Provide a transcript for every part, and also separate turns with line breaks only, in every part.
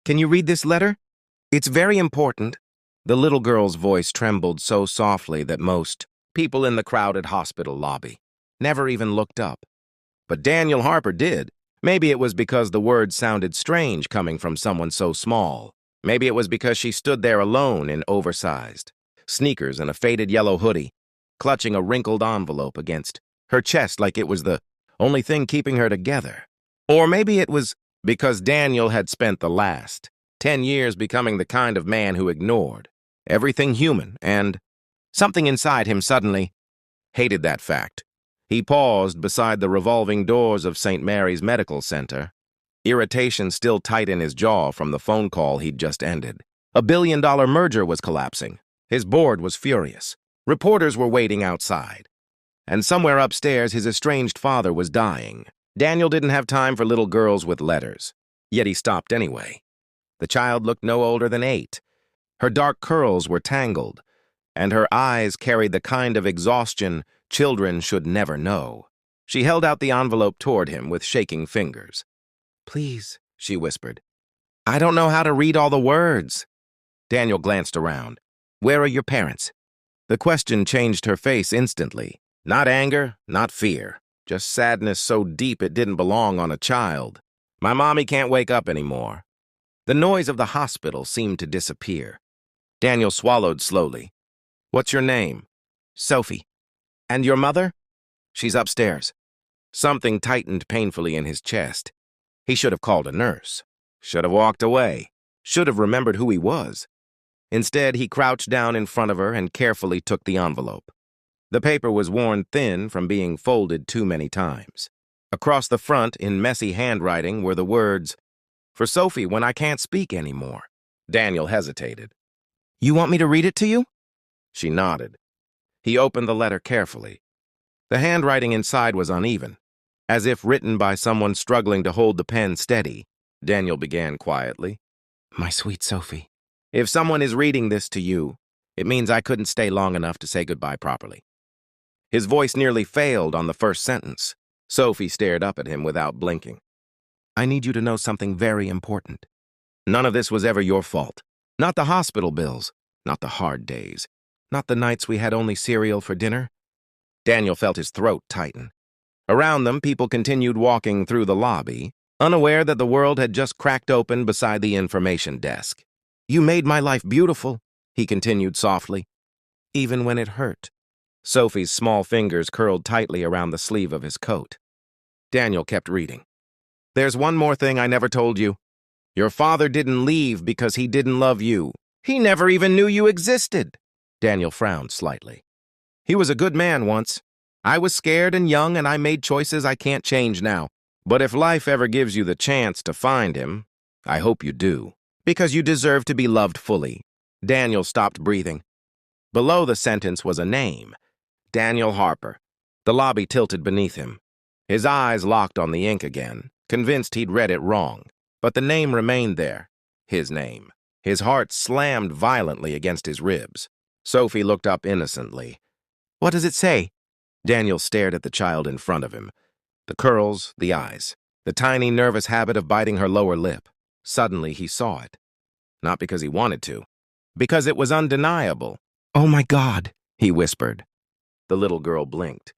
Can you read this letter? It's very important. The little girl's voice trembled so softly that most people in the crowded hospital lobby never even looked up. But Daniel Harper did. Maybe it was because the words sounded strange coming from someone so small. Maybe it was because she stood there alone in oversized sneakers and a faded yellow hoodie, clutching a wrinkled envelope against her chest like it was the only thing keeping her together. Or maybe it was because Daniel had spent the last 10 years becoming the kind of man who ignored everything human, and something inside him suddenly hated that fact. He paused beside the revolving doors of St. Mary's Medical Center, irritation still tight in his jaw from the phone call he'd just ended. A billion-dollar merger was collapsing. His board was furious. Reporters were waiting outside. And somewhere upstairs, his estranged father was dying. Daniel didn't have time for little girls with letters, yet he stopped anyway. The child looked no older than 8. Her dark curls were tangled, and her eyes carried the kind of exhaustion children should never know. She held out the envelope toward him with shaking fingers. "Please," she whispered. "I don't know how to read all the words." Daniel glanced around. "Where are your parents?" The question changed her face instantly. Not anger, not fear, just sadness so deep it didn't belong on a child. "My mommy can't wake up anymore." The noise of the hospital seemed to disappear. Daniel swallowed slowly. "What's your name?" "Sophie." "And your mother?" "She's upstairs." Something tightened painfully in his chest. He should have called a nurse. Should have walked away. Should have remembered who he was. Instead, he crouched down in front of her and carefully took the envelope. The paper was worn thin from being folded too many times. Across the front, in messy handwriting, were the words, "For Sophie, when I can't speak anymore." Daniel hesitated. "You want me to read it to you?" She nodded. He opened the letter carefully. The handwriting inside was uneven, as if written by someone struggling to hold the pen steady. Daniel began quietly. "My sweet Sophie, if someone is reading this to you, it means I couldn't stay long enough to say goodbye properly." His voice nearly failed on the first sentence. Sophie stared up at him without blinking. "I need you to know something very important. None of this was ever your fault. Not the hospital bills, not the hard days, not the nights we had only cereal for dinner." Daniel felt his throat tighten. Around them, people continued walking through the lobby, unaware that the world had just cracked open beside the information desk. "You made my life beautiful," he continued softly, "even when it hurt." Sophie's small fingers curled tightly around the sleeve of his coat. Daniel kept reading. "There's one more thing I never told you. Your father didn't leave because he didn't love you. He never even knew you existed." Daniel frowned slightly. "He was a good man once. I was scared and young, and I made choices I can't change now. But if life ever gives you the chance to find him, I hope you do, because you deserve to be loved fully." Daniel stopped breathing. Below the sentence was a name, Daniel Harper. The lobby tilted beneath him. His eyes locked on the ink again, convinced he'd read it wrong. But the name remained there, his name. His heart slammed violently against his ribs. Sophie looked up innocently. "What does it say?" Daniel stared at the child in front of him. The curls, the eyes, the tiny nervous habit of biting her lower lip. Suddenly he saw it. Not because he wanted to, because it was undeniable. "Oh my God," he whispered. The little girl blinked.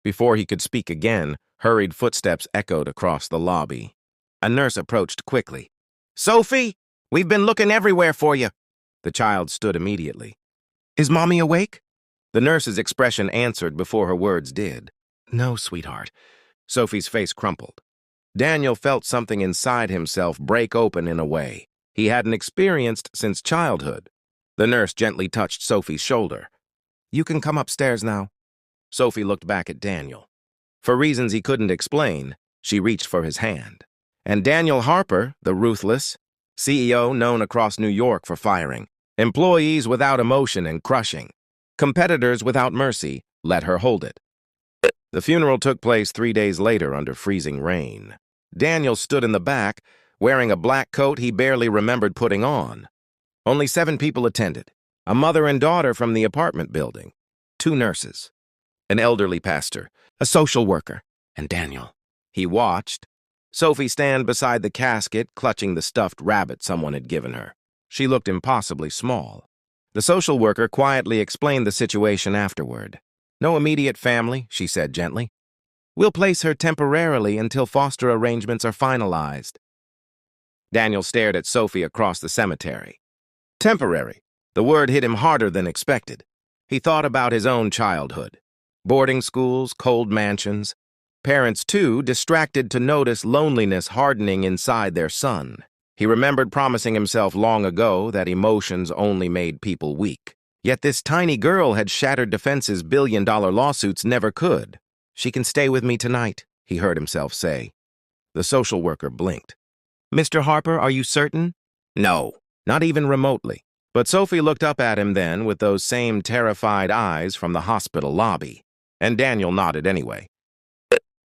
Before he could speak again, hurried footsteps echoed across the lobby. A nurse approached quickly. "Sophie, we've been looking everywhere for you." The child stood immediately. "Is Mommy awake?" The nurse's expression answered before her words did. "No, sweetheart." Sophie's face crumpled. Daniel felt something inside himself break open in a way he hadn't experienced since childhood. The nurse gently touched Sophie's shoulder. "You can come upstairs now." Sophie looked back at Daniel. For reasons he couldn't explain, she reached for his hand. And Daniel Harper, the ruthless CEO known across New York for firing employees without emotion and crushing competitors without mercy, let her hold it. The funeral took place 3 days later under freezing rain. Daniel stood in the back, wearing a black coat he barely remembered putting on. Only 7 people attended, a mother and daughter from the apartment building, 2 nurses, an elderly pastor, a social worker, and Daniel. He watched, Sophie stand beside the casket, clutching the stuffed rabbit someone had given her. She looked impossibly small. The social worker quietly explained the situation afterward. "No immediate family," she said gently. "We'll place her temporarily until foster arrangements are finalized." Daniel stared at Sophie across the cemetery. Temporary. The word hit him harder than expected. He thought about his own childhood. Boarding schools, cold mansions. Parents, too, distracted to notice loneliness hardening inside their son. He remembered promising himself long ago that emotions only made people weak. Yet this tiny girl had shattered defenses billion-dollar lawsuits never could. "She can stay with me tonight," he heard himself say. The social worker blinked. "Mr. Harper, are you certain?" "No, not even remotely." But Sophie looked up at him then with those same terrified eyes from the hospital lobby, and Daniel nodded anyway.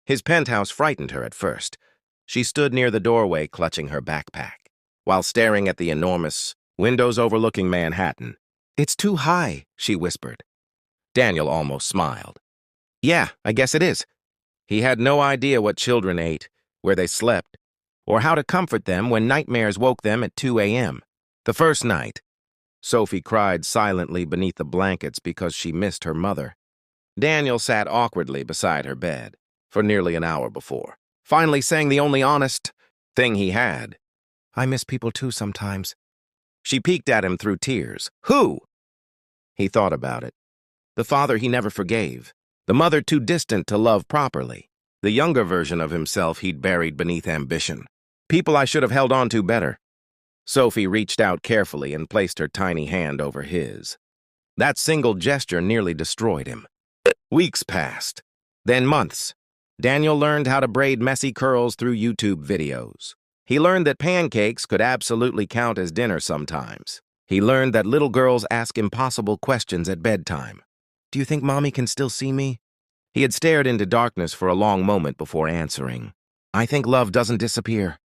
His penthouse frightened her at first. She stood near the doorway clutching her backpack, while staring at the enormous windows overlooking Manhattan. "It's too high," she whispered. Daniel almost smiled. "Yeah, I guess it is." He had no idea what children ate, where they slept, or how to comfort them when nightmares woke them at 2 a.m. The first night, Sophie cried silently beneath the blankets because she missed her mother. Daniel sat awkwardly beside her bed for nearly an hour before, finally saying the only honest thing he had. "I miss people too sometimes." She peeked at him through tears. "Who?" He thought about it. The father he never forgave. The mother too distant to love properly. The younger version of himself he'd buried beneath ambition. People I should have held on to better. Sophie reached out carefully and placed her tiny hand over his. That single gesture nearly destroyed him. Weeks passed. Then months. Daniel learned how to braid messy curls through YouTube videos. He learned that pancakes could absolutely count as dinner sometimes. He learned that little girls ask impossible questions at bedtime. "Do you think Mommy can still see me?" He had stared into darkness for a long moment before answering. "I think love doesn't disappear."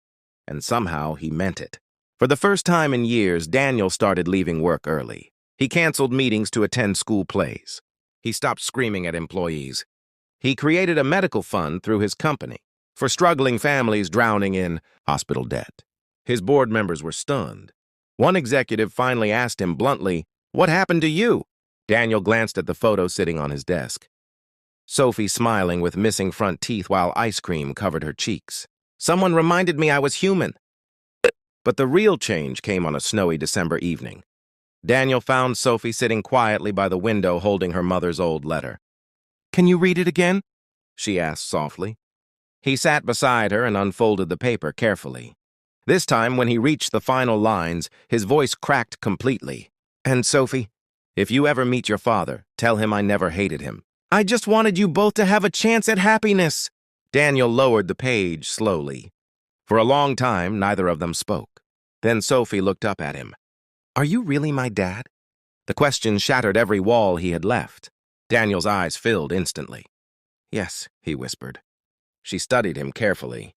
And somehow he meant it. For the first time in years, Daniel started leaving work early. He canceled meetings to attend school plays. He stopped screaming at employees. He created a medical fund through his company for struggling families drowning in hospital debt. His board members were stunned. One executive finally asked him bluntly, "What happened to you?" Daniel glanced at the photo sitting on his desk. Sophie smiling with missing front teeth while ice cream covered her cheeks. "Someone reminded me I was human." But the real change came on a snowy December evening. Daniel found Sophie sitting quietly by the window holding her mother's old letter. "Can you read it again?" she asked softly. He sat beside her and unfolded the paper carefully. This time, when he reached the final lines, his voice cracked completely. "And Sophie, if you ever meet your father, tell him I never hated him. I just wanted you both to have a chance at happiness." Daniel lowered the page slowly. For a long time, neither of them spoke. Then Sophie looked up at him. "Are you really my dad?" The question shattered every wall he had left. Daniel's eyes filled instantly. "Yes," he whispered. She studied him carefully.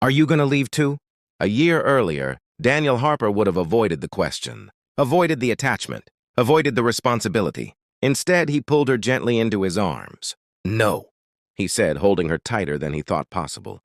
"Are you going to leave too?" A year earlier, Daniel Harper would have avoided the question, avoided the attachment, avoided the responsibility. Instead, he pulled her gently into his arms. "No," he said, holding her tighter than he thought possible.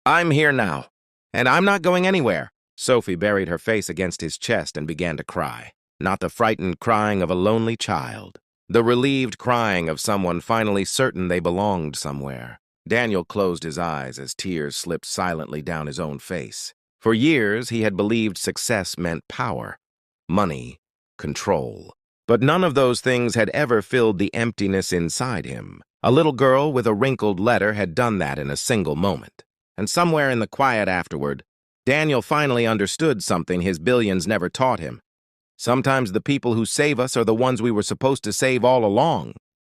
"I'm here now, and I'm not going anywhere." Sophie buried her face against his chest and began to cry. Not the frightened crying of a lonely child. The relieved crying of someone finally certain they belonged somewhere. Daniel closed his eyes as tears slipped silently down his own face. For years, he had believed success meant power, money, control. But none of those things had ever filled the emptiness inside him. A little girl with a wrinkled letter had done that in a single moment. And somewhere in the quiet afterward, Daniel finally understood something his billions never taught him. Sometimes the people who save us are the ones we were supposed to save all along.